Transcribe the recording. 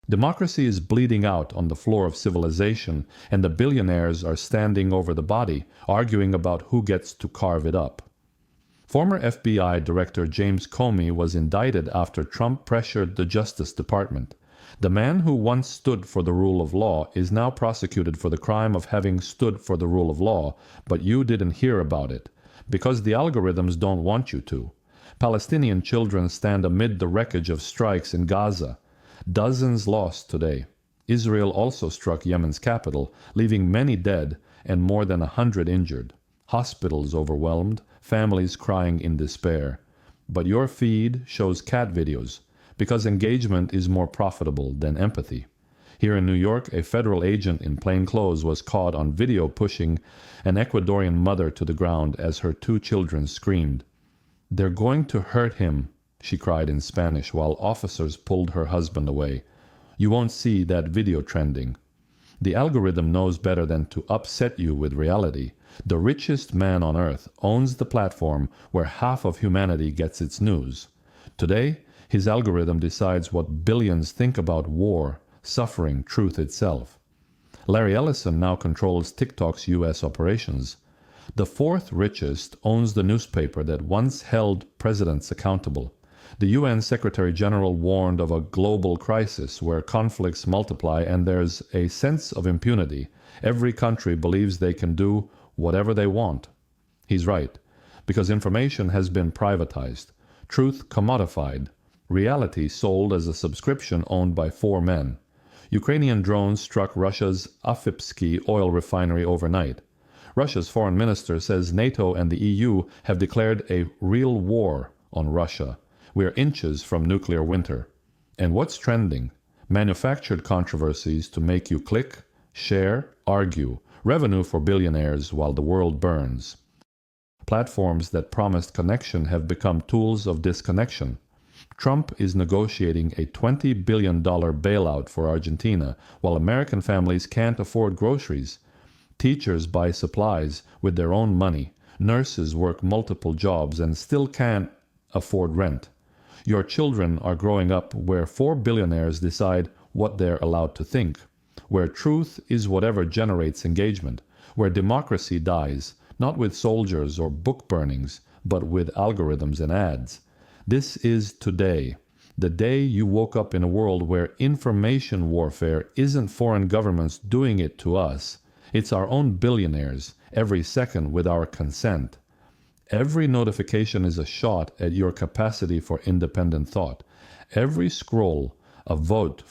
Democracy is bleeding out on the floor of civilization, and the billionaires are standing over the body, arguing about who gets to carve it up. Former FBI Director James Comey was indicted after Trump pressured the Justice Department. The man who once stood for the rule of law is now prosecuted for the crime of having stood for the rule of law, but you didn't hear about it, because the algorithms don't want you to. Palestinian children stand amid the wreckage of strikes in Gaza. Dozens lost today. Israel also struck Yemen's capital, leaving many dead and more than 100 injured. Hospitals overwhelmed, families crying in despair. But your feed shows cat videos, because engagement is more profitable than empathy. Here in New York, a federal agent in plain clothes was caught on video pushing an Ecuadorian mother to the ground as her 2 children screamed. "They're going to hurt him," she cried in Spanish while officers pulled her husband away. You won't see that video trending. The algorithm knows better than to upset you with reality. The richest man on earth owns the platform where half of humanity gets its news. Today, his algorithm decides what billions think about war, suffering, truth itself. Larry Ellison now controls TikTok's U.S. operations. The 4th richest owns the newspaper that once held presidents accountable. The UN Secretary General warned of a global crisis where conflicts multiply and there's a sense of impunity. Every country believes they can do whatever they want. He's right, because information has been privatized, truth commodified, reality sold as a subscription owned by 4 men. Ukrainian drones struck Russia's Afipsky oil refinery overnight. Russia's foreign minister says NATO and the EU have declared a real war on Russia. We're inches from nuclear winter. And what's trending? Manufactured controversies to make you click, share, argue. Revenue for billionaires while the world burns. Platforms that promised connection have become tools of disconnection. Trump is negotiating a $20 billion bailout for Argentina, while American families can't afford groceries. Teachers buy supplies with their own money. Nurses work multiple jobs and still can't afford rent. Your children are growing up where 4 billionaires decide what they're allowed to think, where truth is whatever generates engagement, where democracy dies, not with soldiers or book burnings, but with algorithms and ads. This is today, the day you woke up in a world where information warfare isn't foreign governments doing it to us. It's our own billionaires, every second with our consent. Every notification is a shot at your capacity for independent thought. Every scroll, a vote